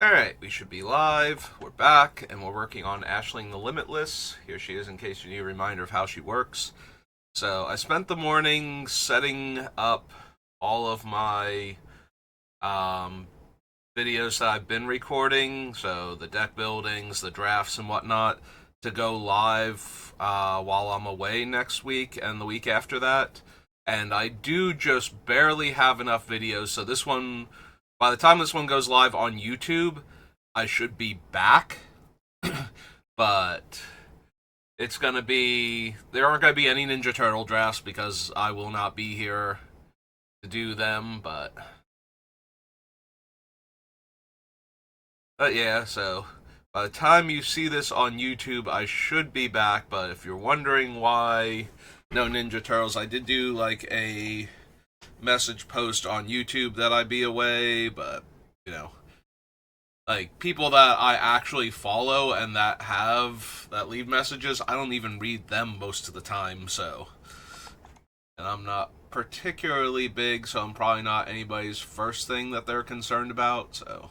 Alright, we should be live. We're back, and we're working on Ashling the Limitless. Here she is in case you need a reminder of how she works. So, I spent the morning setting up all of my um, videos that I've been recording, so the deck buildings, the drafts, and whatnot, to go live while I'm away next week and the week after that. And I do just barely have enough videos, so this one, by the time this one goes live on YouTube, I should be back. But it's gonna be, there aren't gonna be any Ninja Turtle drafts because I will not be here to do them, but yeah, so by the time you see this on YouTube, I should be back. But if you're wondering why no Ninja Turtles, I did do like a message post on YouTube that I'd be away, but you know, like people that I actually follow and that leave messages, I don't even read them most of the time, so, and I'm not particularly big, so I'm probably not anybody's first thing that they're concerned about, so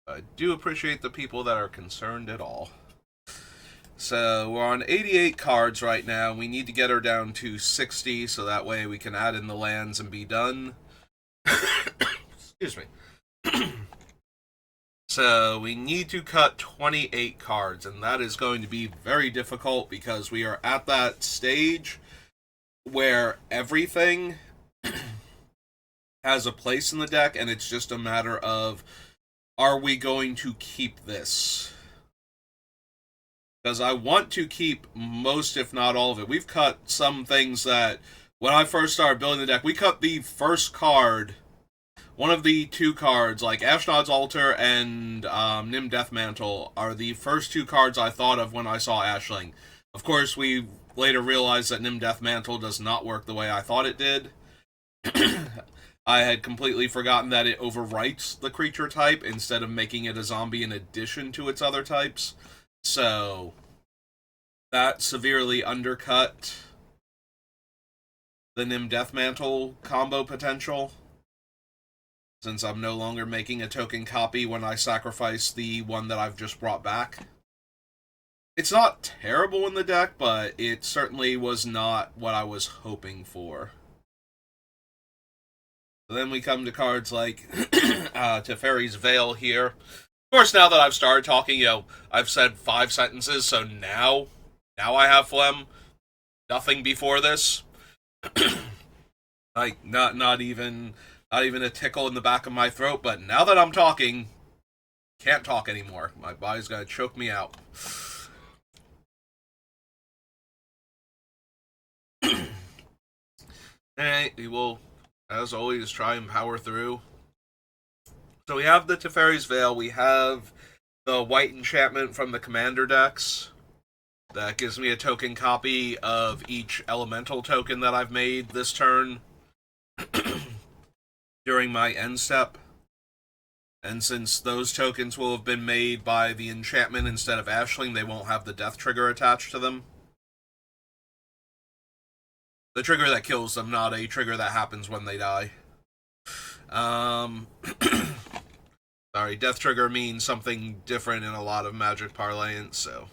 I do appreciate the people that are concerned at all. So we're on 88 cards right now. We need to get her down to 60 so that way we can add in the lands and be done. Excuse me. So we need to cut 28 cards, and that is going to be very difficult because we are at that stage where everything has a place in the deck, and it's just a matter of, are we going to keep this? Because I want to keep most, if not all of it. We've cut some things that, when I first started building the deck, we cut the first card, one of the two cards, like Ashnod's Altar and Nim Deathmantle, are the first two cards I thought of when I saw Ashling. Of course, we later realized that Nim Deathmantle does not work the way I thought it did. I had completely forgotten that it overwrites the creature type instead of making it a zombie in addition to its other types. So, that severely undercut the Nim Deathmantle combo potential, since I'm no longer making a token copy when I sacrifice the one that I've just brought back. It's not terrible in the deck, but it certainly was not what I was hoping for. So then we come to cards like Teferi's Veil here. Of course, now that I've started talking, I've said 5 sentences, so now I have phlegm. Nothing before this. Like, not even a tickle in the back of my throat, but now that I'm talking, can't talk anymore. My body's gonna choke me out. Alright, we will, as always, try and power through. So we have the Teferi's Veil, we have the white enchantment from the commander decks. That gives me a token copy of each elemental token that I've made this turn during my end step. And since those tokens will have been made by the enchantment instead of Ashling, they won't have the death trigger attached to them. The trigger that kills them, not a trigger that happens when they die. Sorry, death trigger means something different in a lot of Magic parlance, so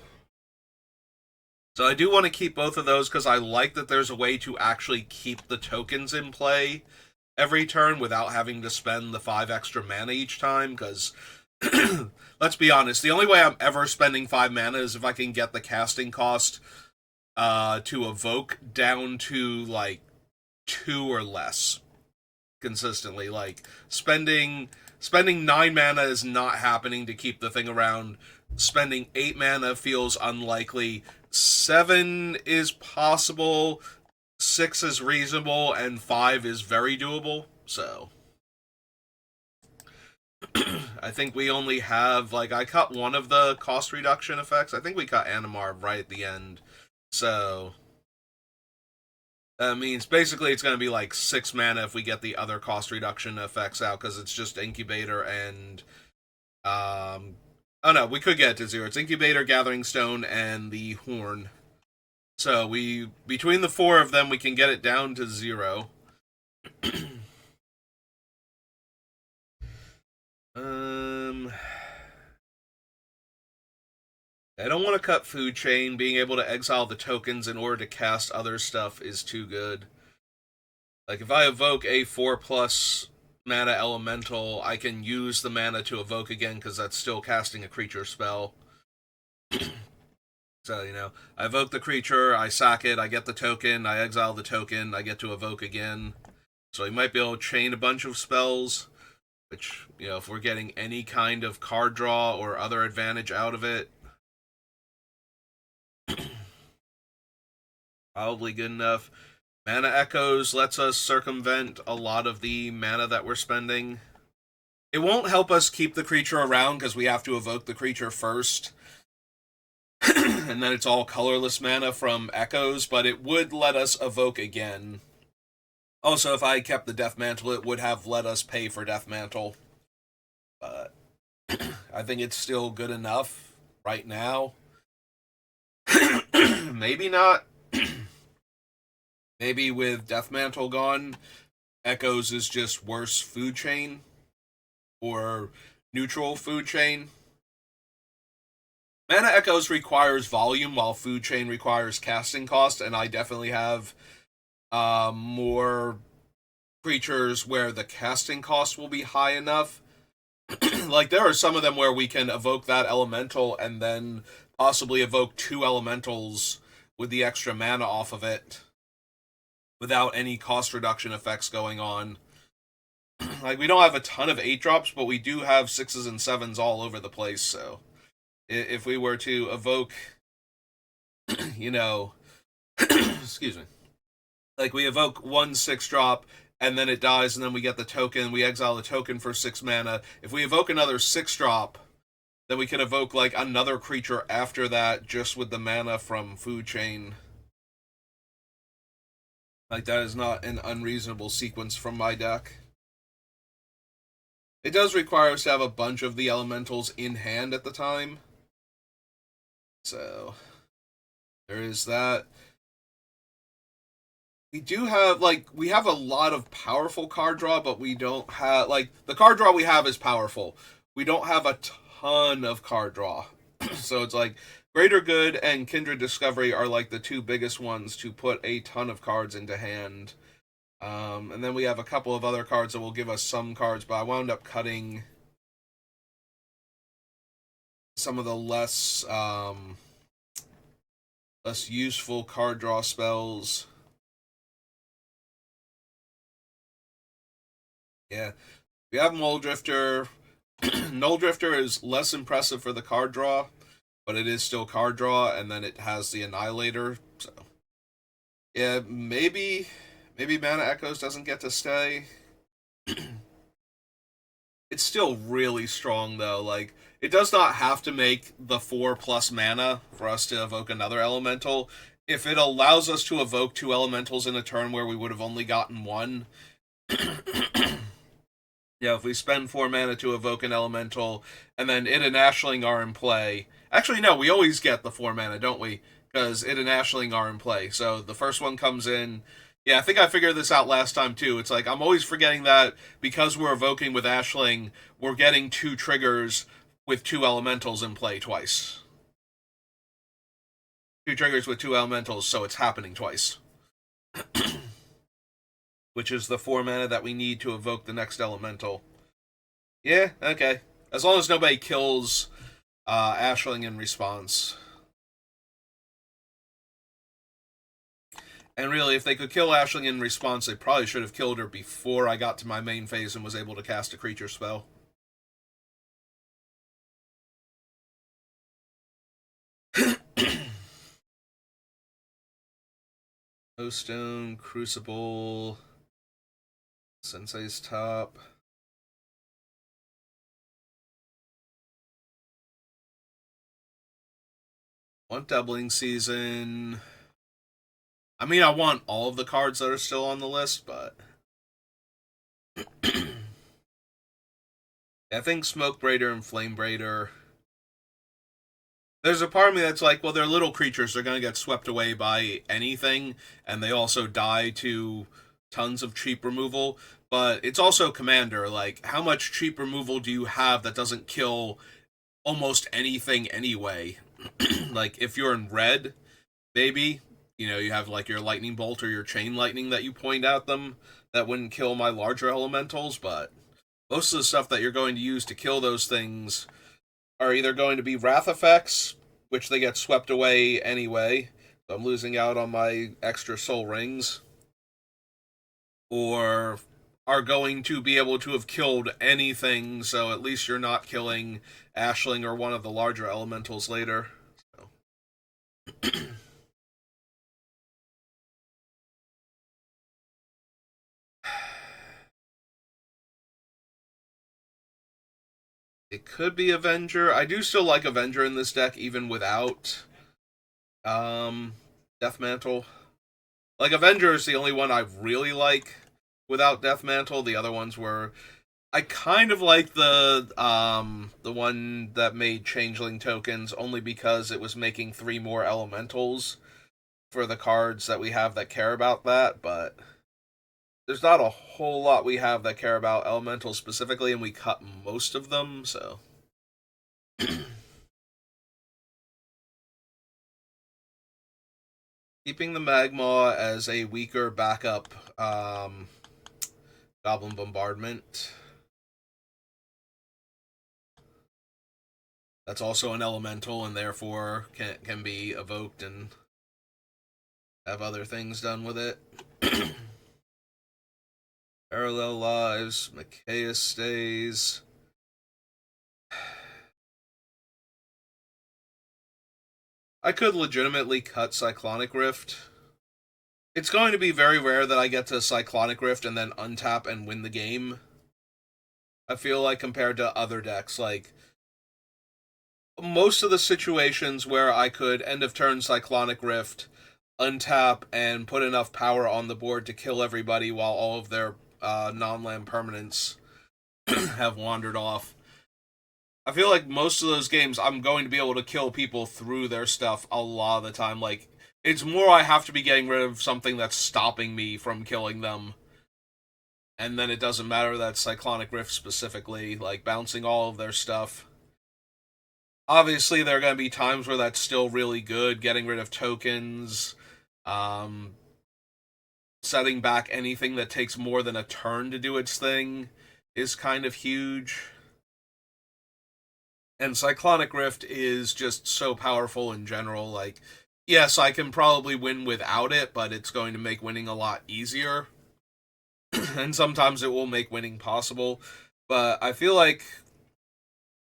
I do want to keep both of those because I like that there's a way to actually keep the tokens in play every turn without having to spend the 5 extra mana each time, because let's be honest, the only way I'm ever spending 5 mana is if I can get the casting cost to evoke down to like 2 or less consistently. Like spending 9 mana is not happening to keep the thing around. Spending 8 mana feels unlikely. 7 is possible, 6 is reasonable, and 5 is very doable. So I think we only have, like, I cut one of the cost reduction effects. I think we cut Animar right at the end. So that means basically it's going to be like 6 mana if we get the other cost reduction effects out, because it's just Incubator and oh no, we could get it to 0. It's Incubator, Gathering Stone, and the Horn. So between the 4 of them, we can get it down to 0. Um, I don't want to cut food chain. Being able to exile the tokens in order to cast other stuff is too good. Like, if I evoke a 4+ mana elemental, I can use the mana to evoke again because that's still casting a creature spell. So, I evoke the creature, I sack it, I get the token, I exile the token, I get to evoke again. So you might be able to chain a bunch of spells, which, if we're getting any kind of card draw or other advantage out of it, probably good enough. Mana Echoes lets us circumvent a lot of the mana that we're spending. It won't help us keep the creature around because we have to evoke the creature first. And then it's all colorless mana from Echoes, but it would let us evoke again. Also, if I kept the Death Mantle, it would have let us pay for Death Mantle. But I think it's still good enough right now. Maybe not. Maybe with Death Mantle gone, Echoes is just worse food chain. Or neutral food chain. Mana Echoes requires volume, while food chain requires casting cost, and I definitely have more creatures where the casting cost will be high enough. Like, there are some of them where we can evoke that elemental and then possibly evoke 2 elementals with the extra mana off of it without any cost reduction effects going on. Like, we don't have a ton of 8-drops, but we do have 6s and 7s all over the place, so if we were to evoke, excuse me, like, we evoke 1 6-drop, and then it dies, and then we get the token, we exile the token for 6 mana. If we evoke another 6-drop, then we can evoke, like, another creature after that, just with the mana from food chain. Like, that is not an unreasonable sequence from my deck. It does require us to have a bunch of the elementals in hand at the time. So, there is that. We do have, we have a lot of powerful card draw, but we don't have, the card draw we have is powerful. We don't have a ton of card draw. So it's like, Greater Good and Kindred Discovery are, the 2 biggest ones to put a ton of cards into hand. And then we have a couple of other cards that will give us some cards, but I wound up cutting some of the less useful card draw spells. Yeah. We have Mole Drifter. Null Drifter is less impressive for the card draw, but it is still card draw, and then it has the Annihilator, so. Yeah, maybe Mana Echoes doesn't get to stay. It's still really strong, though. It does not have to make the 4+ mana for us to evoke another elemental. If it allows us to evoke 2 elementals in a turn where we would have only gotten 1, yeah, if we spend 4 mana to evoke an elemental, and then it and Ashling are in play. Actually, no, we always get the 4 mana, don't we? Because it and Ashling are in play. So the first one comes in. Yeah, I think I figured this out last time, too. It's like, I'm always forgetting that because we're evoking with Ashling, we're getting 2 triggers with 2 elementals in play twice. 2 triggers with 2 elementals, so it's happening twice. Which is the 4 mana that we need to evoke the next elemental. Yeah, okay. As long as nobody kills Ashling in response. And really, if they could kill Ashling in response, they probably should have killed her before I got to my main phase and was able to cast a creature spell. Stone, Crucible, Sensei's Top. Want Doubling Season. I mean, I want all of the cards that are still on the list, but I think Smoke Braider and Flame Braider. There's a part of me that's like, well, they're little creatures. They're going to get swept away by anything, and they also die to tons of cheap removal. but it's also commander. Like, how much cheap removal do you have that doesn't kill almost anything anyway? Like, if you're in red, maybe, you have like your lightning bolt or your chain lightning that you point at them that wouldn't kill my larger elementals, but most of the stuff that you're going to use to kill those things are either going to be wrath effects, which they get swept away anyway, so I'm losing out on my extra soul rings, or are going to be able to have killed anything, so at least you're not killing Ashling or one of the larger elementals later. So. It could be Avenger. I do still like Avenger in this deck, even without Death Mantle. Like, Avenger is the only one I really like without Death Mantle. The other ones were, I kind of like the one that made Changeling tokens only because it was making 3 more elementals for the cards that we have that care about that, but there's not a whole lot we have that care about elementals specifically, and we cut most of them, so. Keeping the Magma as a weaker backup Goblin Bombardment. That's also an elemental and therefore can be evoked and have other things done with it. Parallel Lives, Mikaeus stays. I could legitimately cut Cyclonic Rift. It's going to be very rare that I get to Cyclonic Rift and then untap and win the game. I feel like compared to other decks, like most of the situations where I could end of turn Cyclonic Rift, untap, and put enough power on the board to kill everybody while all of their non-land permanents have wandered off. I feel like most of those games I'm going to be able to kill people through their stuff a lot of the time. Like, it's more I have to be getting rid of something that's stopping me from killing them. And then it doesn't matter that Cyclonic Rift specifically, like bouncing all of their stuff. Obviously, there are going to be times where that's still really good, getting rid of tokens, um, setting back anything that takes more than a turn to do its thing is kind of huge. And Cyclonic Rift is just so powerful in general. Like, yes, I can probably win without it, but it's going to make winning a lot easier. And sometimes it will make winning possible. But I feel like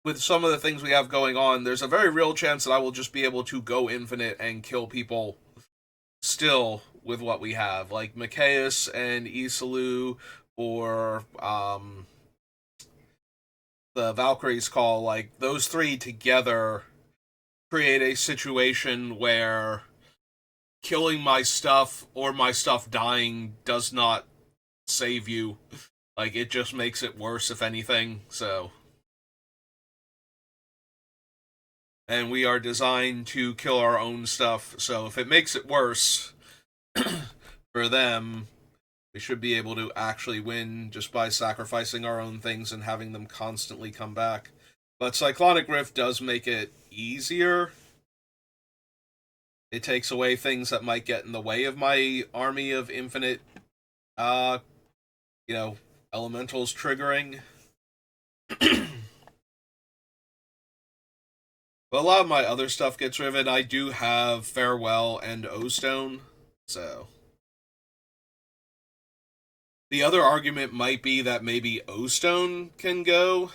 with some of the things we have going on, there's a very real chance that I will just be able to go infinite and kill people still with what we have. Like Mikaeus and Isalu, or the Valkyrie's Call, like those 3 together create a situation where killing my stuff or my stuff dying does not save you. Like, it just makes it worse, if anything, so. And we are designed to kill our own stuff, so if it makes it worse for them, we should be able to actually win just by sacrificing our own things and having them constantly come back. But Cyclonic Rift does make it easier. It takes away things that might get in the way of my army of infinite, elementals triggering. But a lot of my other stuff gets driven. I do have Farewell and O-Stone, so. The other argument might be that maybe O-Stone can go,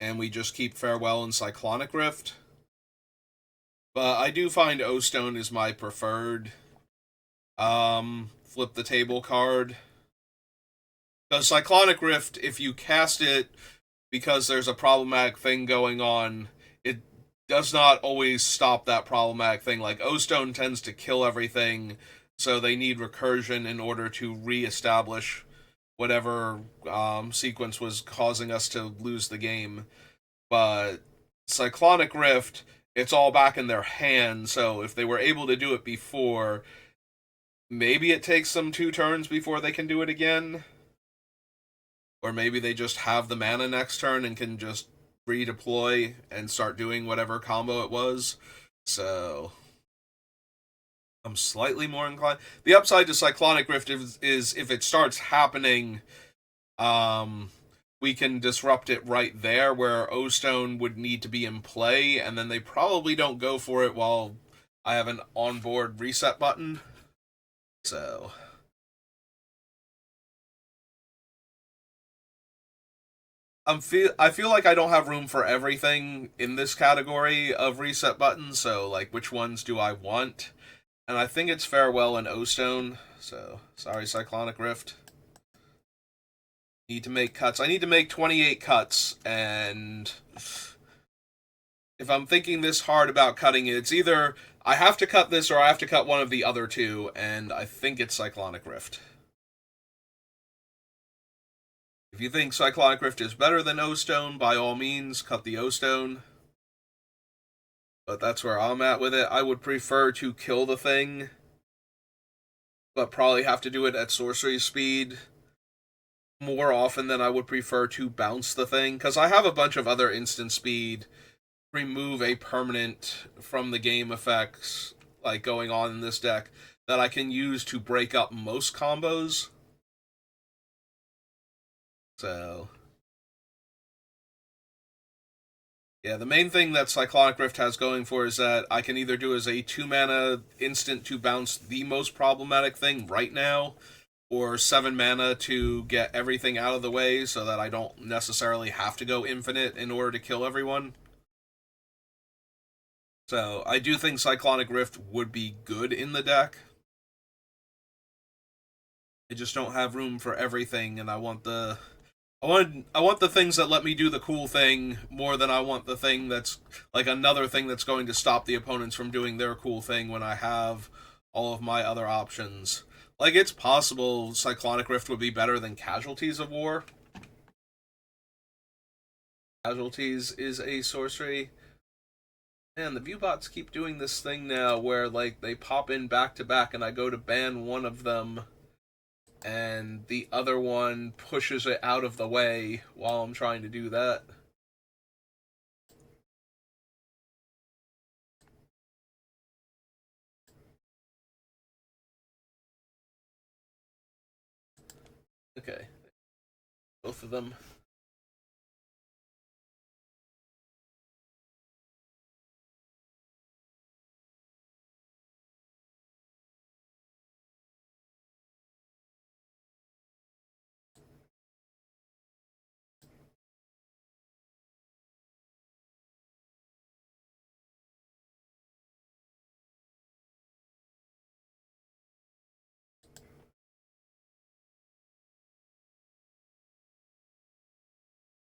and we just keep Farewell and Cyclonic Rift. But I do find O-Stone is my preferred flip the table card. Because Cyclonic Rift, if you cast it because there's a problematic thing going on, it does not always stop that problematic thing. Like, O-Stone tends to kill everything, so they need recursion in order to re-establish whatever sequence was causing us to lose the game. But Cyclonic Rift, it's all back in their hand, so if they were able to do it before, maybe it takes them 2 turns before they can do it again. Or maybe they just have the mana next turn and can just redeploy and start doing whatever combo it was. So I'm slightly more inclined. The upside to Cyclonic Rift is if it starts happening, um, we can disrupt it right there where O-Stone would need to be in play, and then they probably don't go for it while I have an onboard reset button. So I feel like I don't have room for everything in this category of reset buttons, so like which ones do I want? And I think it's Farewell and O-Stone. So sorry, Cyclonic Rift. Need to make cuts. I need to make 28 cuts, and if I'm thinking this hard about cutting it, it's either I have to cut this or I have to cut one of the other two, and I think it's Cyclonic Rift. If you think Cyclonic Rift is better than O-Stone, by all means, cut the O-Stone. But that's where I'm at with it. I would prefer to kill the thing, but probably have to do it at sorcery speed more often than I would prefer to bounce the thing, because I have a bunch of other instant speed remove a permanent from the game effects like going on in this deck that I can use to break up most combos. So yeah, the main thing that Cyclonic Rift has going for is that I can either do as a 2-mana instant to bounce the most problematic thing right now, or 7 mana to get everything out of the way so that I don't necessarily have to go infinite in order to kill everyone. So I do think Cyclonic Rift would be good in the deck. I just don't have room for everything, and I want the things that let me do the cool thing more than I want the thing that's like another thing that's going to stop the opponents from doing their cool thing when I have all of my other options. Like, it's possible Cyclonic Rift would be better than Casualties of War. Casualties is a sorcery. Man, the viewbots keep doing this thing now where, like, they pop in back to back and I go to ban one of them and the other one pushes it out of the way while I'm trying to do that. Okay. Both of them.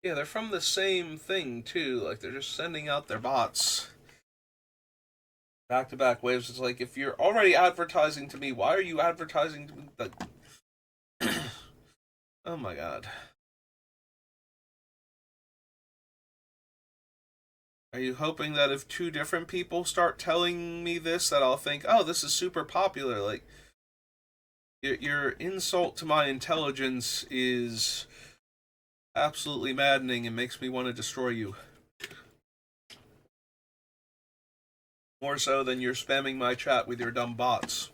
Yeah, they're from the same thing, too. Like, they're just sending out their bots. Back to back waves. It's like, if you're already advertising to me, why are you advertising to me? Like, oh my god. Are you hoping that if two different people start telling me this, that I'll think, oh, this is super popular? Like, your insult to my intelligence is absolutely maddening and makes me want to destroy you. More so than you're spamming my chat with your dumb bots.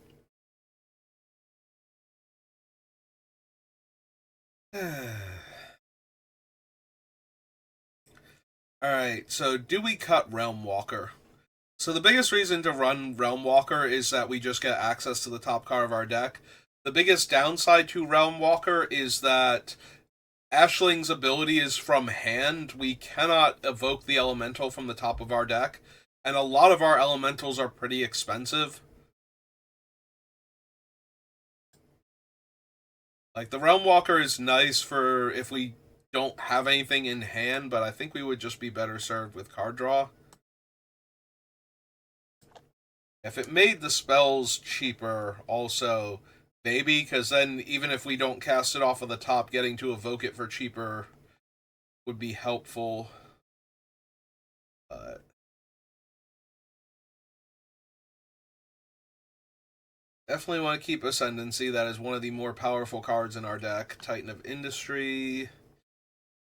Alright, so do we cut Realm Walker? So the biggest reason to run Realm Walker is that we just get access to the top card of our deck. The biggest downside to Realm Walker is that Ashling's ability is from hand. We cannot evoke the elemental from the top of our deck, and a lot of our elementals are pretty expensive. Like, the Realm Walker is nice for if we don't have anything in hand, but I think we would just be better served with card draw. If it made the spells cheaper, also, maybe, because then even if we don't cast it off of the top, getting to evoke it for cheaper would be helpful. But definitely want to keep Ascendancy. That is one of the more powerful cards in our deck. Titan of Industry.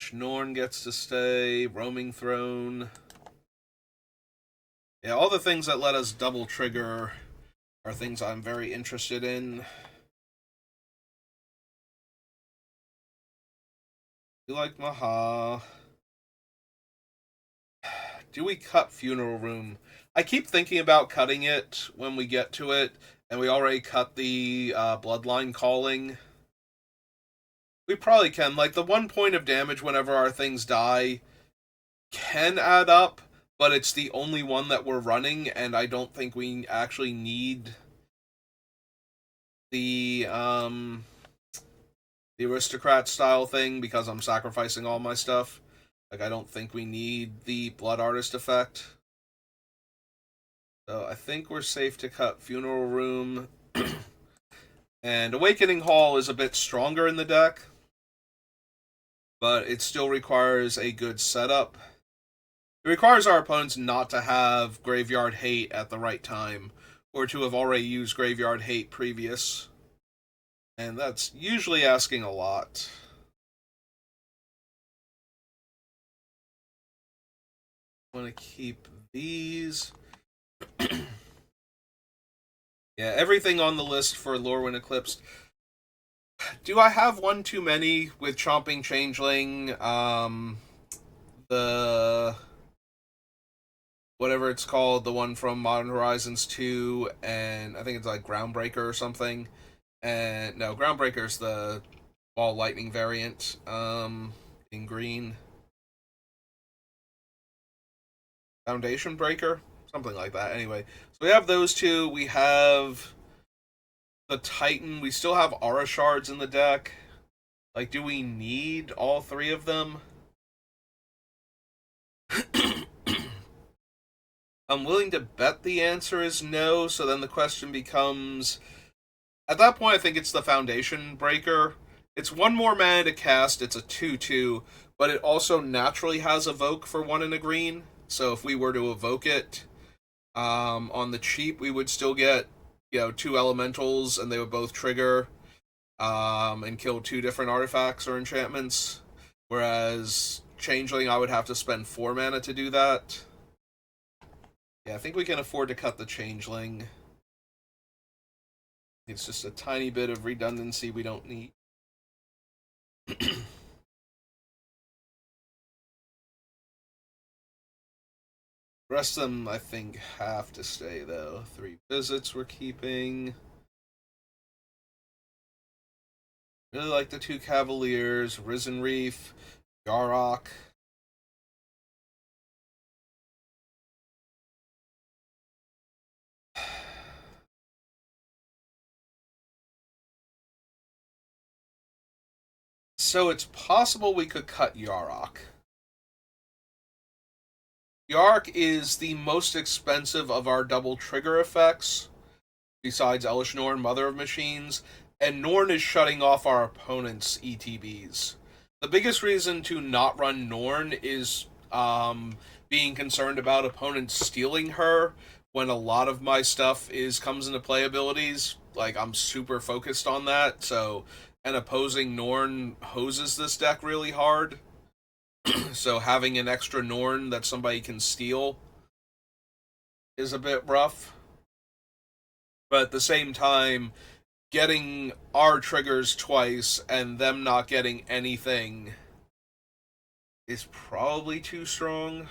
Schnorn gets to stay. Roaming Throne. Yeah, all the things that let us double trigger are things I'm very interested in. You like Maha. Do we cut Funeral Room? I keep thinking about cutting it when we get to it, and we already cut the Bloodline Calling. We probably can. Like, the 1 point of damage whenever our things die can add up, but it's the only one that we're running, and I don't think we actually need the aristocrat style thing because I'm sacrificing all my stuff. Like, I don't think we need the Blood Artist effect. So I think we're safe to cut Funeral Room. And Awakening Hall is a bit stronger in the deck, but it still requires a good setup. It requires our opponents not to have Graveyard Hate at the right time, or to have already used Graveyard Hate previous. And that's usually asking a lot. I want to keep these. Yeah, everything on the list for Lorwyn Eclipsed. Do I have one too many with Chomping Changeling? The whatever it's called, the one from Modern Horizons 2, and I think it's like Groundbreaker or something. And no, Groundbreaker's the Ball Lightning variant. In green. Foundation Breaker? Something like that. Anyway, so we have those two. We have the Titan. We still have Aura Shards in the deck. Like, do we need all three of them? I'm willing to bet the answer is no, so then the question becomes... At that point, I think it's the Foundation Breaker. It's one more mana to cast, it's a 2-2, but it also naturally has Evoke for 1 and a green, so if we were to evoke it on the cheap, we would still get, 2 elementals, and they would both trigger and kill 2 different artifacts or enchantments, whereas Changeling, I would have to spend 4 mana to do that. Yeah, I think we can afford to cut the Changeling. It's just a tiny bit of redundancy we don't need. The rest of them, I think, have to stay, though. 3 visits we're keeping. Really like the 2 Cavaliers, Risen Reef, Yarok. So it's possible we could cut Yarok. Yarok is the most expensive of our double trigger effects, besides Elesh Norn, Mother of Machines, and Norn is shutting off our opponent's ETBs. The biggest reason to not run Norn is being concerned about opponents stealing her when a lot of my stuff comes into play abilities. Like, I'm super focused on that, so an opposing Norn hoses this deck really hard. So having an extra Norn that somebody can steal is a bit rough. But at the same time, getting our triggers twice and them not getting anything is probably too strong.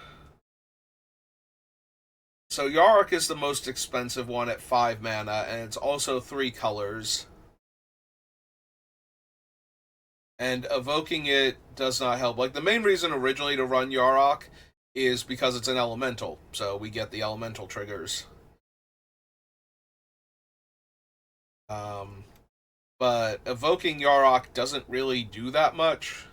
So Yarok is the most expensive one at 5 mana, and it's also 3 colors. And evoking it does not help. Like, the main reason originally to run Yarok is because it's an elemental, so we get the elemental triggers. But evoking Yarok doesn't really do that much.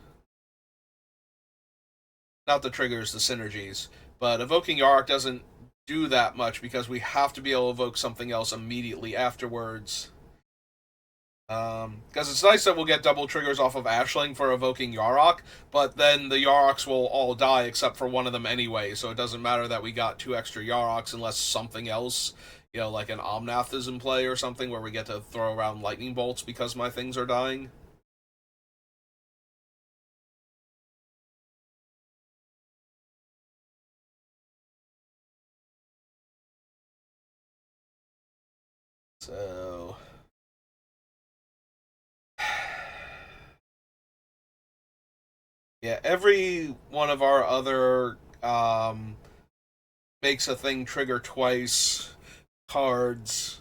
Not the triggers, the synergies. But evoking Yarok doesn't do that much because we have to be able to evoke something else immediately afterwards. Because it's nice that we'll get double triggers off of Ashling for evoking Yarok, but then the Yaroks will all die except for one of them anyway, so it doesn't matter that we got 2 extra Yaroks unless something else, like an Omnath is in play or something where we get to throw around lightning bolts because my things are dying. So yeah, every one of our other makes a thing trigger twice cards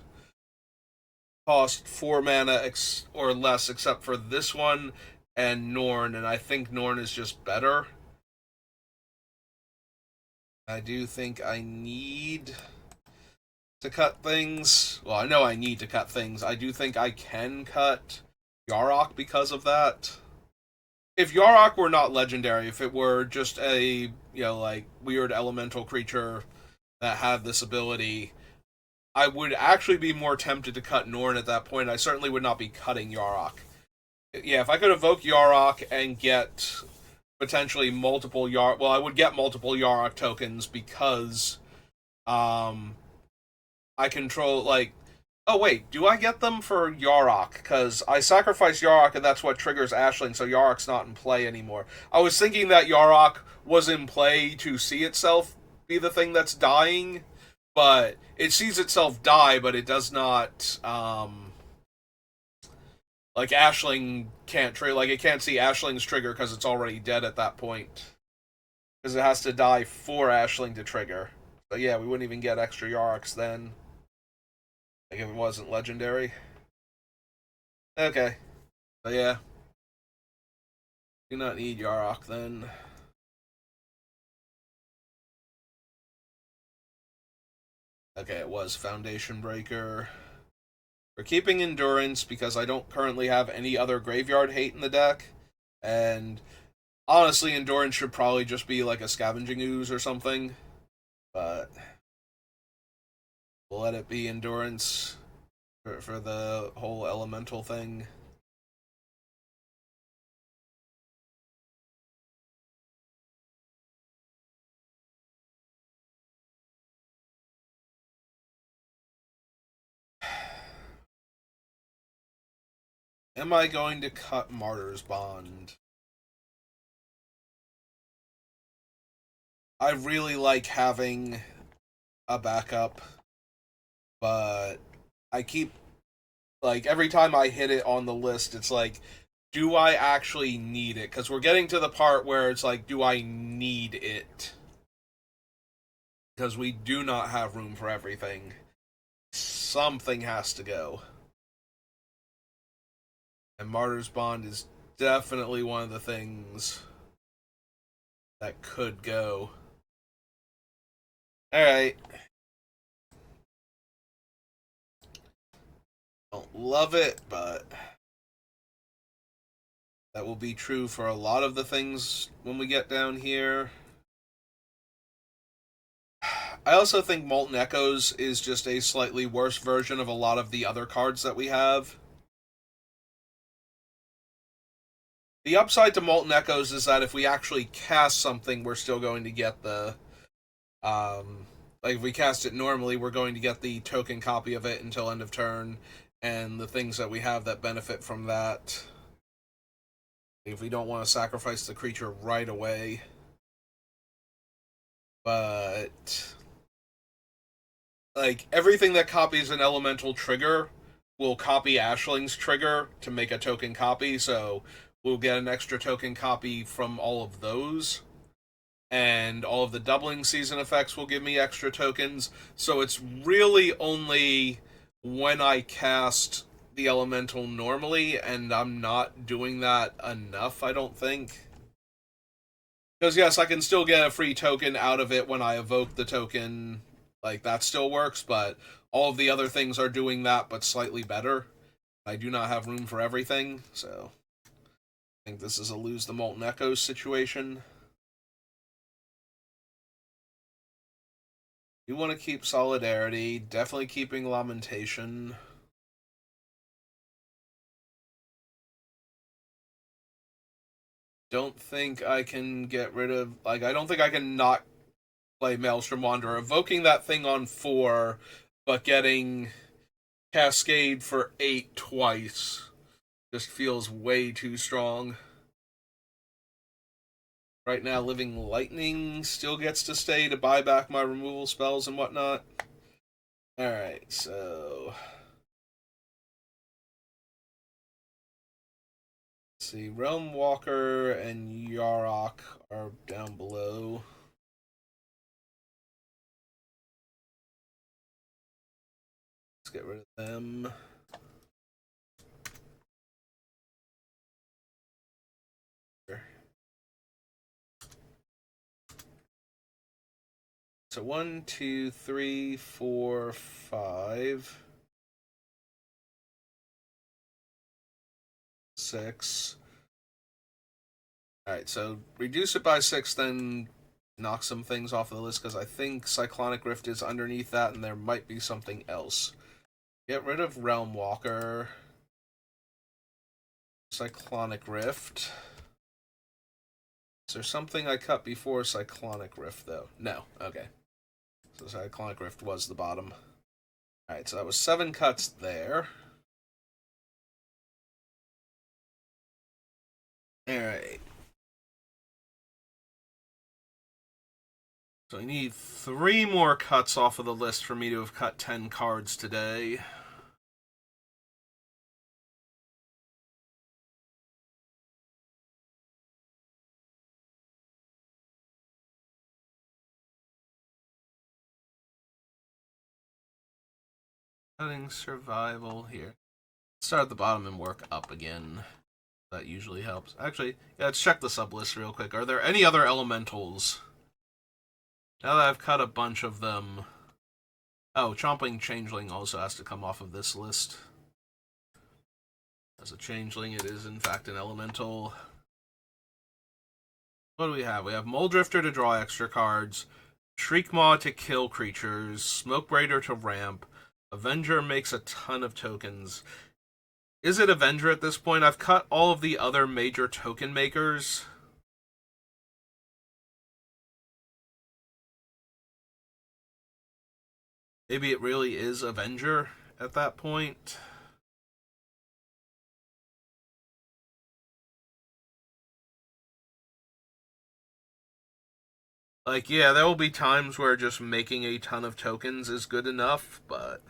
cost 4 mana or less, except for this one and Norn, and I think Norn is just better. I do think I need to cut things. Well, I know I need to cut things. I do think I can cut Yarok because of that. If Yarok were not legendary, if it were just a, like weird elemental creature that had this ability, I would actually be more tempted to cut Norn at that point. I certainly would not be cutting Yarok. Yeah, if I could evoke Yarok and get potentially multiple Yarok, well, I would get multiple Yarok tokens because I control, like, oh wait, do I get them for Yarok? Because I sacrifice Yarok and that's what triggers Ashling, so Yarok's not in play anymore. I was thinking that Yarok was in play to see itself be the thing that's dying, but it sees itself die, but it does not, like, Ashling can't trigger, like, it can't see Ashling's trigger because it's already dead at that point. Because it has to die for Ashling to trigger. So yeah, we wouldn't even get extra Yaroks then. Like, if it wasn't legendary. Okay. So yeah. Do not need Yarok then. Okay, it was Foundation Breaker. We're keeping Endurance because I don't currently have any other Graveyard Hate in the deck. And honestly, Endurance should probably just be like a Scavenging Ooze or something. But we'll let it be Endurance for the whole Elemental thing. Am I going to cut Martyr's Bond? I really like having a backup, but I keep, like, every time I hit it on the list, it's like, do I actually need it? Because we're getting to the part where it's like, do I need it? Because we do not have room for everything. Something has to go. And Martyr's Bond is definitely one of the things that could go. Alright. Don't love it, but that will be true for a lot of the things when we get down here. I also think Molten Echoes is just a slightly worse version of a lot of the other cards that we have. The upside to Molten Echoes is that if we actually cast something, we're still going to get the... like, if we cast it normally, we're going to get the token copy of it until end of turn, and the things that we have that benefit from that. If we don't want to sacrifice the creature right away. But... like, everything that copies an elemental trigger will copy Ashling's trigger to make a token copy, so we'll get an extra token copy from all of those. And all of the doubling season effects will give me extra tokens. So it's really only when I cast the elemental normally, and I'm not doing that enough, I don't think. Because yes, I can still get a free token out of it when I evoke the token. Like, that still works, but all of the other things are doing that, but slightly better. I do not have room for everything, so I think this is a lose the Molten Echoes situation. You want to keep Solidarity, definitely keeping Lamentation. Don't think I can get rid of, like, I don't think I can not play Maelstrom Wanderer. Evoking that thing on 4, but getting Cascade for 8 twice just feels way too strong. Right now, Living Lightning still gets to stay to buy back my removal spells and whatnot. Alright, so see. Realm Walker and Yarok are down below. Let's get rid of them. So 1, 2, 3, 4, 5, 6. Alright, so reduce it by 6, then knock some things off of the list, because I think Cyclonic Rift is underneath that, and there might be something else. Get rid of Realm Walker. Cyclonic Rift. Is there something I cut before Cyclonic Rift, though? No. Okay. So Cyclonic Rift was the bottom. Alright, so that was 7 cuts there. Alright. So I need 3 more cuts off of the list for me to have cut 10 cards today. Cutting survival here. Start at the bottom and work up again. That usually helps. Actually, yeah, let's check the sub list real quick. Are there any other elementals? Now that I've cut a bunch of them. Oh, Chomping Changeling also has to come off of this list. As a Changeling, it is in fact an elemental. What do we have? We have Moldrifter to draw extra cards, Shriekmaw to kill creatures, Smokebraider to ramp, Avenger makes a ton of tokens. Is it Avenger at this point? I've cut all of the other major token makers. Maybe it really is Avenger at that point. Like, yeah, there will be times where just making a ton of tokens is good enough, but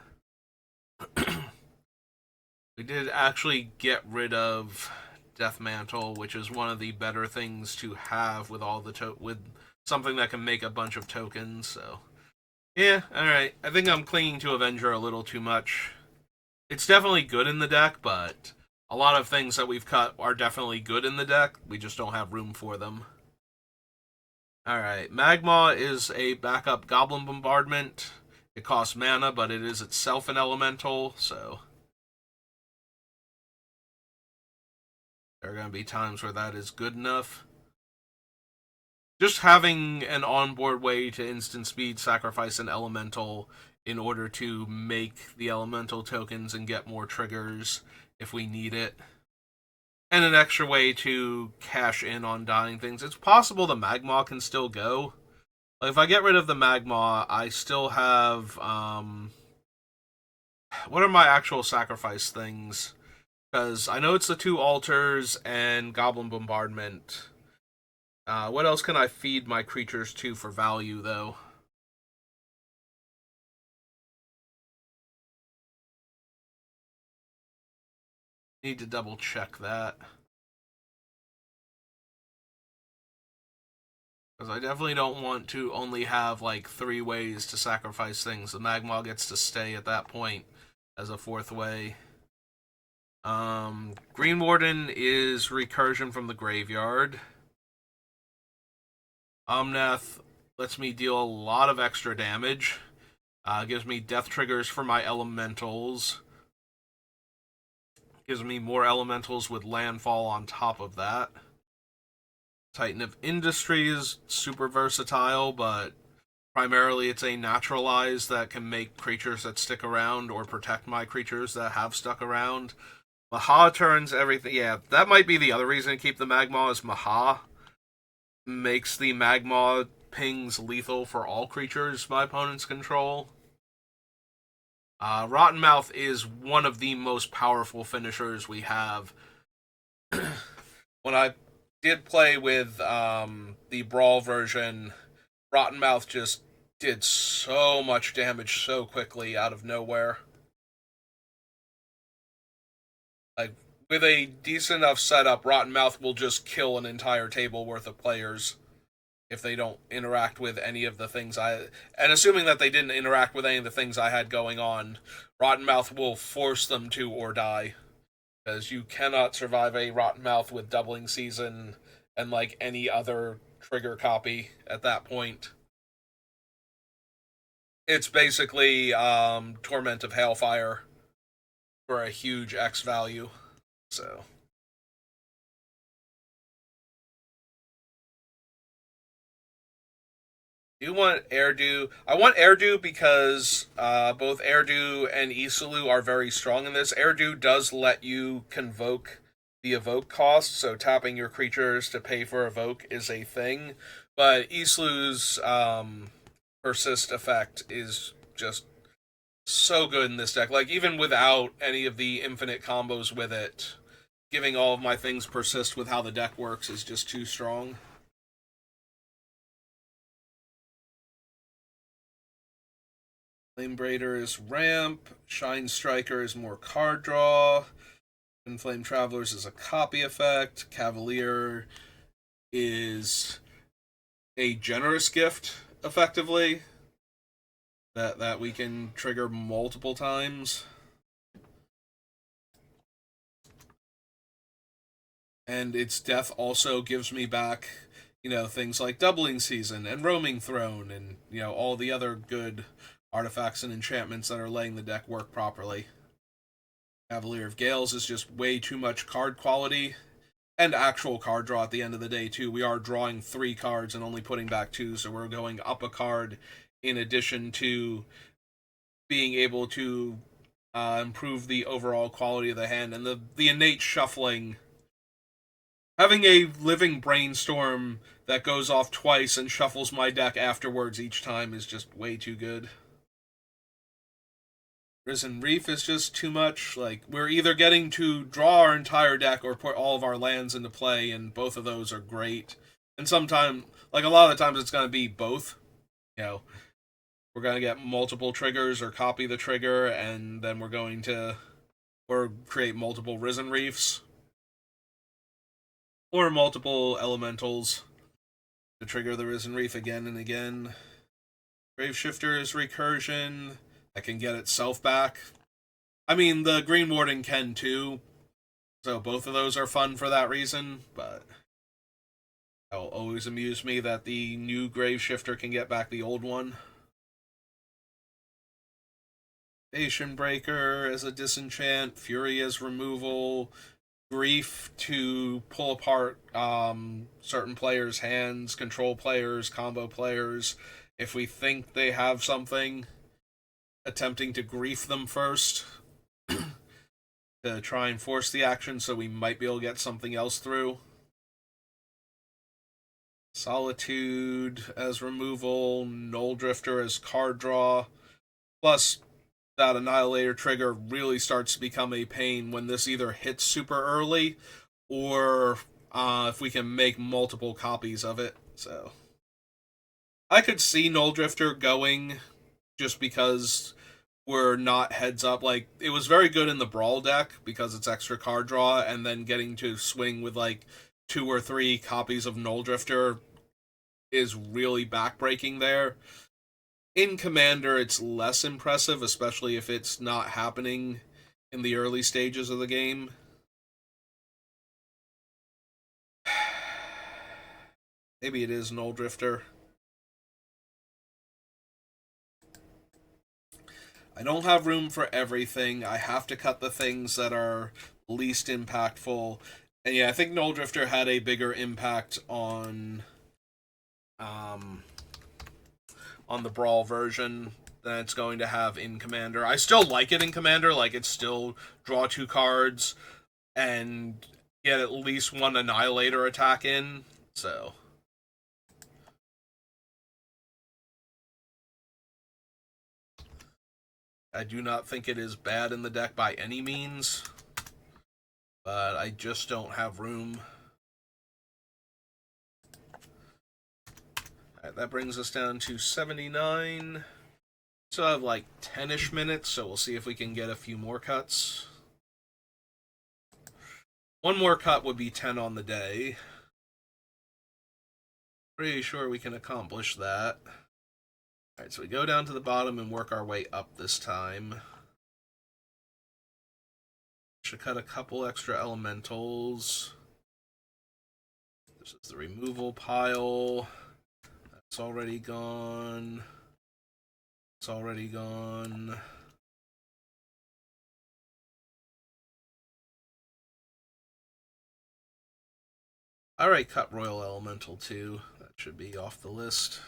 we did actually get rid of Death Mantle, which is one of the better things to have with all the with something that can make a bunch of tokens. So, yeah, all right. I think I'm clinging to Avenger a little too much. It's definitely good in the deck, but a lot of things that we've cut are definitely good in the deck. We just don't have room for them. Alright, Magma is a backup Goblin Bombardment. It costs mana, but it is itself an elemental, so there are going to be times where that is good enough. Just having an onboard way to instant speed sacrifice an elemental in order to make the elemental tokens and get more triggers if we need it. And an extra way to cash in on dying things. It's possible the Magma can still go. Like, if I get rid of the Magma, I still have, what are my actual sacrifice things? Because I know it's the 2 altars and Goblin Bombardment. What else can I feed my creatures to for value, though? Need to double check that. Because I definitely don't want to only have, like, 3 ways to sacrifice things. The Magma gets to stay at that point as a 4th way. Green Warden is recursion from the graveyard. Omnath lets me deal a lot of extra damage. Gives me death triggers for my elementals. Gives me more elementals with landfall on top of that. Titan of Industry is super versatile, but primarily it's a naturalize that can make creatures that stick around or protect my creatures that have stuck around. Maha turns everything. Yeah, that might be the other reason to keep the Magma is Maha makes the Magma pings lethal for all creatures my opponents control. Rottenmouth is one of the most powerful finishers we have. When I did play with the Brawl version, Rottenmouth just did so much damage so quickly out of nowhere. Like, with a decent enough setup, Rotten Mouth will just kill an entire table worth of players if they don't interact with any of the things I. And assuming that they didn't interact with any of the things I had going on, Rotten Mouth will force them to or die. Because you cannot survive a Rotten Mouth with doubling season and like any other trigger copy at that point. It's basically Torment of Hailfire for a huge X value. So you want Erdu. I want Erdu because both Erdu and Isalu are very strong in this. Erdu does let you convoke the evoke cost, so tapping your creatures to pay for evoke is a thing. But Isalu's persist effect is just so good in this deck. Like, even without any of the infinite combos with it, giving all of my things persist with how the deck works is just too strong. Flame Braider is ramp. Shine Striker is more card draw. And Flame Travelers is a copy effect. Cavalier is a generous gift, effectively, that we can trigger multiple times. And its death also gives me back, things like Doubling Season and Roaming Throne and, all the other good artifacts and enchantments that are letting the deck work properly. Cavalier of Gales is just way too much card quality and actual card draw at the end of the day, too. We are drawing 3 cards and only putting back 2, so we're going up a card in addition to being able to improve the overall quality of the hand. And the innate shuffling, having a living brainstorm that goes off twice and shuffles my deck afterwards each time is just way too good. Risen Reef is just too much. Like, we're either getting to draw our entire deck or put all of our lands into play, and both of those are great. And sometimes, like, a lot of the times it's going to be both. We're going to get multiple triggers or copy the trigger, and then we're going to create multiple Risen Reefs. Or multiple elementals to trigger the Risen Reef again and again. Graveshifter is recursion. That can get itself back. I mean, the Green Warden can too. So both of those are fun for that reason, but it'll always amuse me that the new Graveshifter can get back the old one. Nation Breaker as a disenchant, Fury as removal, Grief to pull apart certain players' hands, control players, combo players. If we think they have something, attempting to grief them first to try and force the action so we might be able to get something else through. Solitude as removal, Null Drifter as card draw. Plus, that Annihilator trigger really starts to become a pain when this either hits super early or if we can make multiple copies of it. So I could see Null Drifter going just because we're not heads up. Like, it was very good in the Brawl deck because it's extra card draw, and then getting to swing with like 2 or 3 copies of Null Drifter is really backbreaking there. In Commander, it's less impressive, especially if it's not happening in the early stages of the game. Maybe it is Null Drifter. I don't have room for everything. I have to cut the things that are least impactful. And yeah, I think Null Drifter had a bigger impact on the Brawl version than it's going to have in Commander. I still like it in Commander. Like, it's still draw 2 cards and get at least 1 Annihilator attack in. So I do not think it is bad in the deck by any means, but I just don't have room. Alright, that brings us down to 79. So I have like 10-ish minutes, so we'll see if we can get a few more cuts. One more cut would be 10 on the day. Pretty sure we can accomplish that. Alright, so we go down to the bottom and work our way up this time. Should cut a couple extra elementals. This is the removal pile. That's already gone. It's already gone. Alright, cut Royal Elemental too. That should be off the list.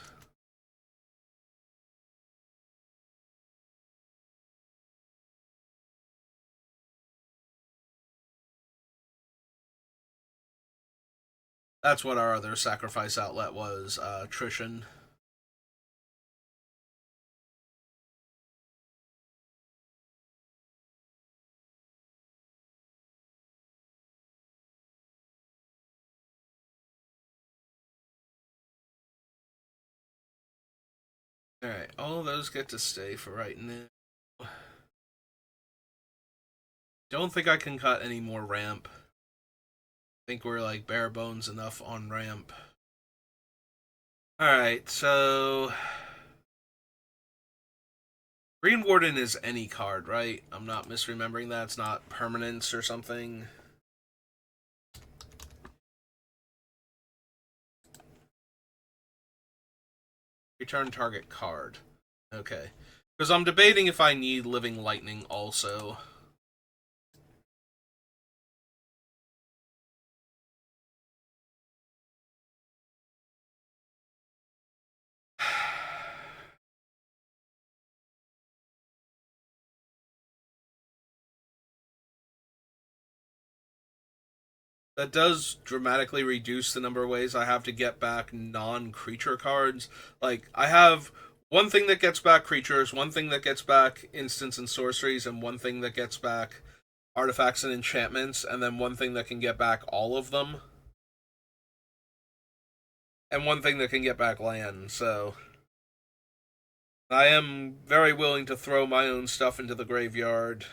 That's what our other sacrifice outlet was, attrition. Alright, all of those get to stay for right now. Don't think I can cut any more ramp. I think we're like bare bones enough on ramp. Alright, so Green Warden is any card, right? I'm not misremembering that. It's not permanence or something. Return target card. Okay. Because I'm debating if I need Living Lightning also. That does dramatically reduce the number of ways I have to get back non-creature cards. Like, I have one thing that gets back creatures, one thing that gets back instants and sorceries, and one thing that gets back artifacts and enchantments, and then one thing that can get back all of them. And one thing that can get back land, so I am very willing to throw my own stuff into the graveyard.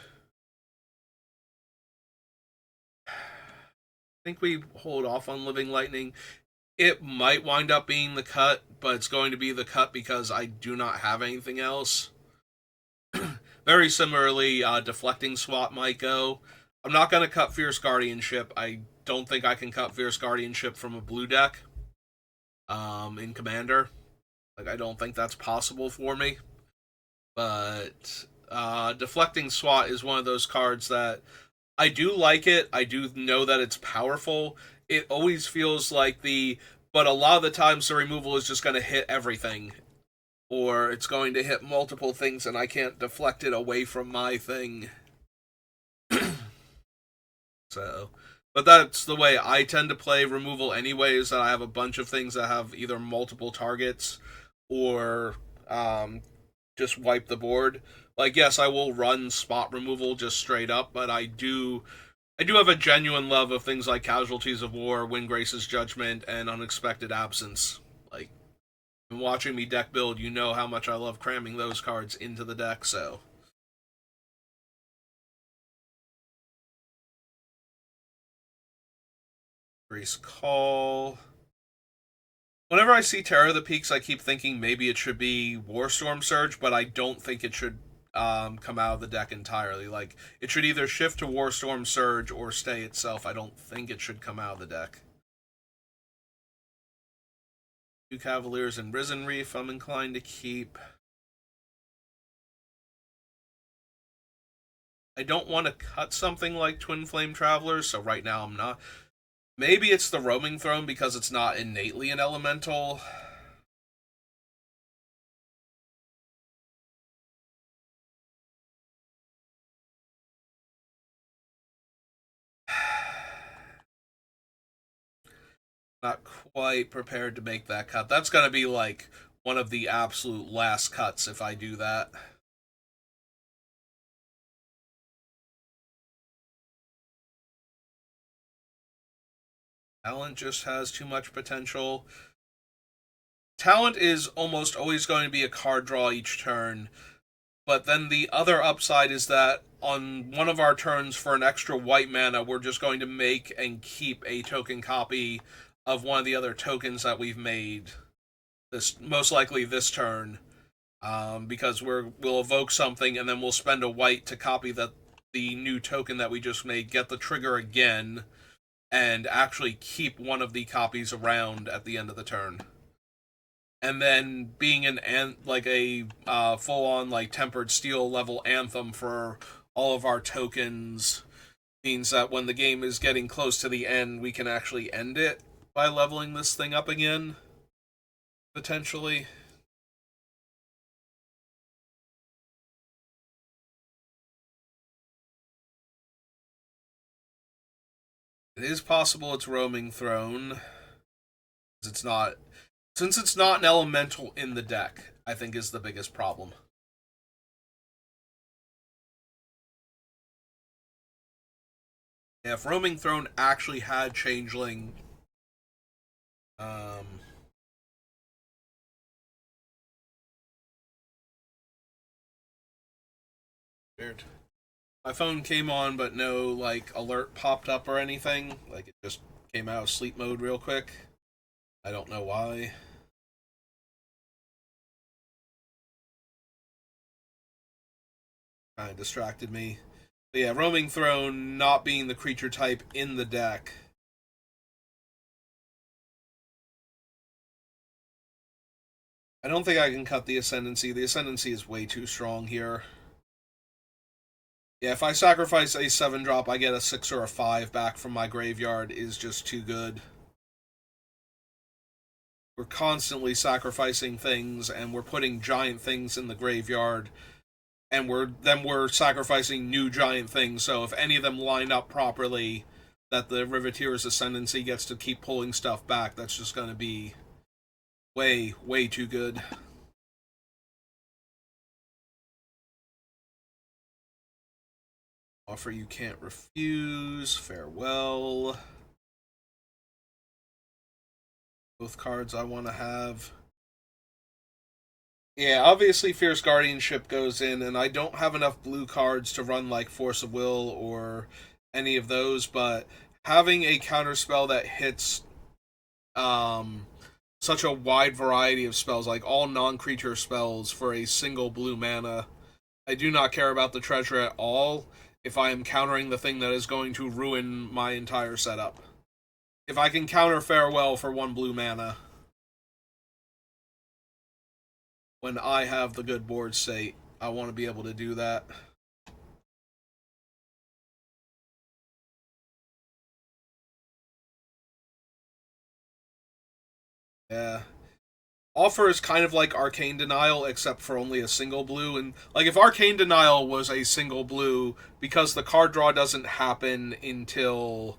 I think we hold off on Living Lightning. It might wind up being the cut, but it's going to be the cut because I do not have anything else. Very similarly, Deflecting Swat might go. I'm not going to cut Fierce Guardianship. I don't think I can cut Fierce Guardianship from a blue deck in Commander. Like, I don't think that's possible for me. But Deflecting Swat is one of those cards that I do like it. I do know that it's powerful. It always feels like but a lot of the times the removal is just going to hit everything. Or it's going to hit multiple things and I can't deflect it away from my thing. So, but that's the way I tend to play removal anyway, is that I have a bunch of things that have either multiple targets or just wipe the board. Like, yes, I will run spot removal just straight up, but I do have a genuine love of things like Casualties of War, Windgrace's Judgment, and Unexpected Absence. Like, watching me deck build, you know how much I love cramming those cards into the deck, so. Grease Call. Whenever I see Terror of the Peaks, I keep thinking maybe it should be Warstorm Surge, but I don't think it should come out of the deck entirely. Like, it should either shift to Warstorm Surge or stay itself. I don't think it should come out of the deck. Two Cavaliers and Risen Reef I'm inclined to keep. I don't want to cut something like Twin Flame Travelers, so right now I'm not. Maybe it's the Roaming Throne because it's not innately an elemental. Not quite prepared to make that cut. That's going to be like one of the absolute last cuts if I do that. Talent just has too much potential. Talent is almost always going to be a card draw each turn. But then the other upside is that on one of our turns for an extra white mana, we're just going to make and keep a token copy of one of the other tokens that we've made. This most likely this turn, because we'll evoke something and then we'll spend a white to copy the new token that we just made, get the trigger again, and actually keep one of the copies around at the end of the turn. And then being like a full on like tempered steel level anthem for all of our tokens means that when the game is getting close to the end, we can actually end it by leveling this thing up again, potentially. It is possible it's roaming throne. It's not Since it's not an elemental in the deck, I think is the biggest problem. Yeah, if roaming throne actually had changeling, um, weird. My phone came on, but no like alert popped up or anything. Like it just came out of sleep mode real quick. I don't know why. Kind of distracted me. But yeah, roaming throne not being the creature type in the deck. I don't think I can cut the ascendancy. The ascendancy is way too strong here. Yeah, if I sacrifice a 7 drop, I get a 6 or a 5 back from my graveyard is just too good. We're constantly sacrificing things and we're putting giant things in the graveyard and we're sacrificing new giant things. So if any of them line up properly, that the Riveteer's Ascendancy gets to keep pulling stuff back, that's just going to be way too good. Offer you can't refuse. Farewell. Both cards I want to have. Yeah, obviously Fierce Guardianship goes in, and I don't have enough blue cards to run like Force of Will or any of those, but having a counterspell that hits such a wide variety of spells, like all non-creature spells for a single blue mana, I do not care about the treasure at all if I am countering the thing that is going to ruin my entire setup. If I can counter Farewell for 1 blue mana, when I have the good board state, I want to be able to do that. Yeah. Offer is kind of like Arcane Denial, except for only a single blue. And like if Arcane Denial was a single blue, because the card draw doesn't happen until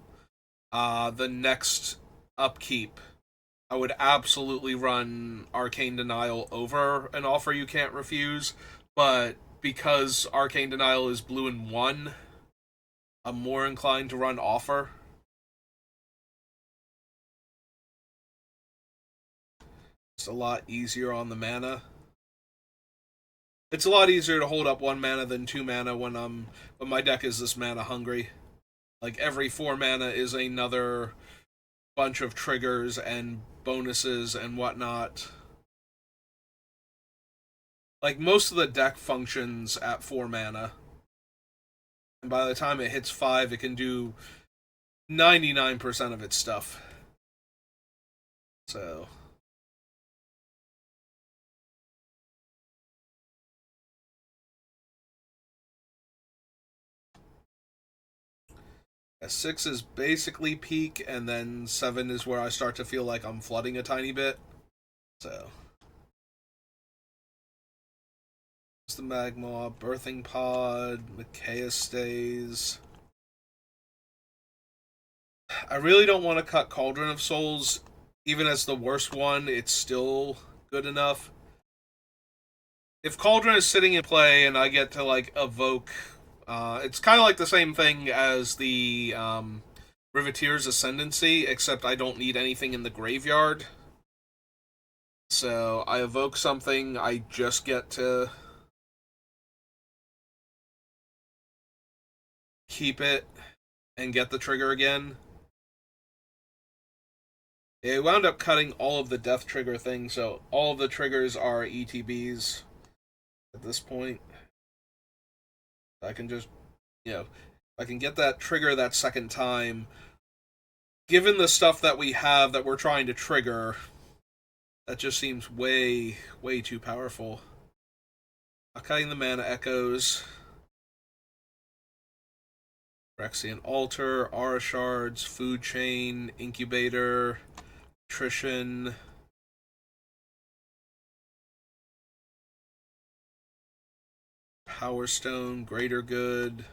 the next upkeep, I would absolutely run Arcane Denial over an Offer You Can't Refuse. But because Arcane Denial is blue and 1, I'm more inclined to run Offer. It's a lot easier on the mana. It's a lot easier to hold up 1 mana than 2 mana when my deck is this mana hungry. Like every 4 mana is another bunch of triggers and bonuses and whatnot. Like most of the deck functions at 4 mana. And by the time it hits 5, it can do 99% of its stuff. So yeah, 6 is basically peak, and then 7 is where I start to feel like I'm flooding a tiny bit. So it's the Magma, Birthing Pod, Mikaea stays. I really don't want to cut Cauldron of Souls. Even as the worst one, it's still good enough. If Cauldron is sitting in play and I get to like evoke, it's kind of like the same thing as the Riveteer's Ascendancy, except I don't need anything in the graveyard. So I evoke something, I just get to keep it and get the trigger again. It wound up cutting all of the death trigger things, so all of the triggers are ETBs at this point. I can just, I can get that trigger that second time. Given the stuff that we have that we're trying to trigger, that just seems way, way too powerful. Cutting the mana echoes. Phyrexian Altar, Aura Shards, Food Chain, Incubator, Attrition. Power Stone, Greater Good,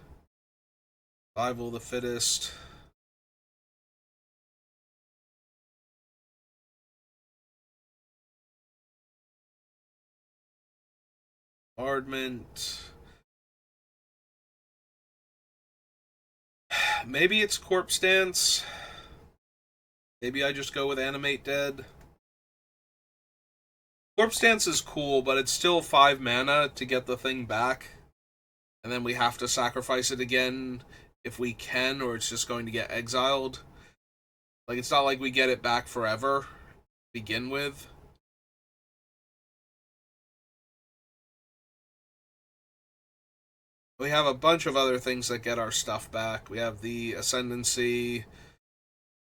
Survival of the Fittest. Bombardment. Maybe it's Corpse Dance. Maybe I just go with Animate Dead. Corpse Dance is cool, but it's still 5 mana to get the thing back. And then we have to sacrifice it again if we can, or it's just going to get exiled. Like, it's not like we get it back forever to begin with. We have a bunch of other things that get our stuff back. We have the Ascendancy,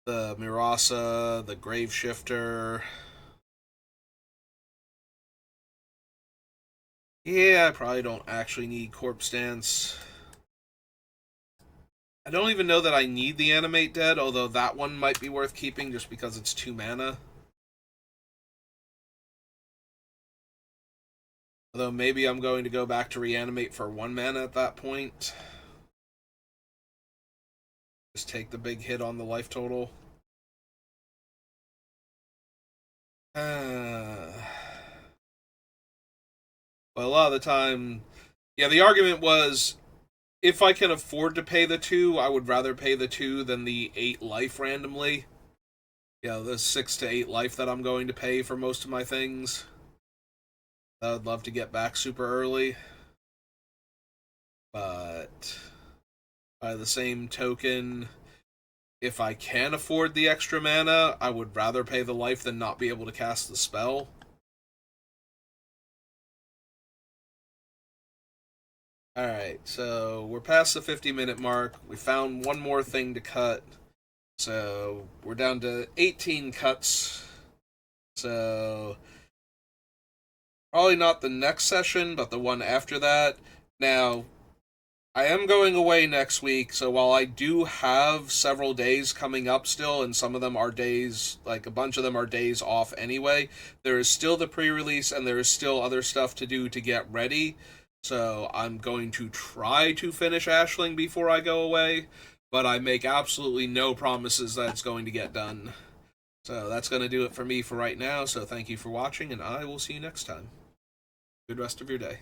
the Mirasa, the Grave Shifter. Yeah, I probably don't actually need Corpse Dance. I don't even know that I need the Animate Dead, although that one might be worth keeping just because it's 2 mana. Although maybe I'm going to go back to Reanimate for 1 mana at that point. Just take the big hit on the life total. But a lot of the time, yeah, the argument was, if I can afford to pay the 2, I would rather pay the 2 than the 8 life randomly. Yeah, the 6 to 8 life that I'm going to pay for most of my things. I would love to get back super early. But by the same token, if I can afford the extra mana, I would rather pay the life than not be able to cast the spell. Alright, so we're past the 50-minute mark. We found one more thing to cut. So we're down to 18 cuts. So probably not the next session, but the one after that. Now, I am going away next week, so while I do have several days coming up still, and some of them are days, like a bunch of them are days off anyway, there is still the pre-release and there is still other stuff to do to get ready. So I'm going to try to finish Ashling before I go away, but I make absolutely no promises that it's going to get done. So that's going to do it for me for right now, so thank you for watching, and I will see you next time. Good rest of your day.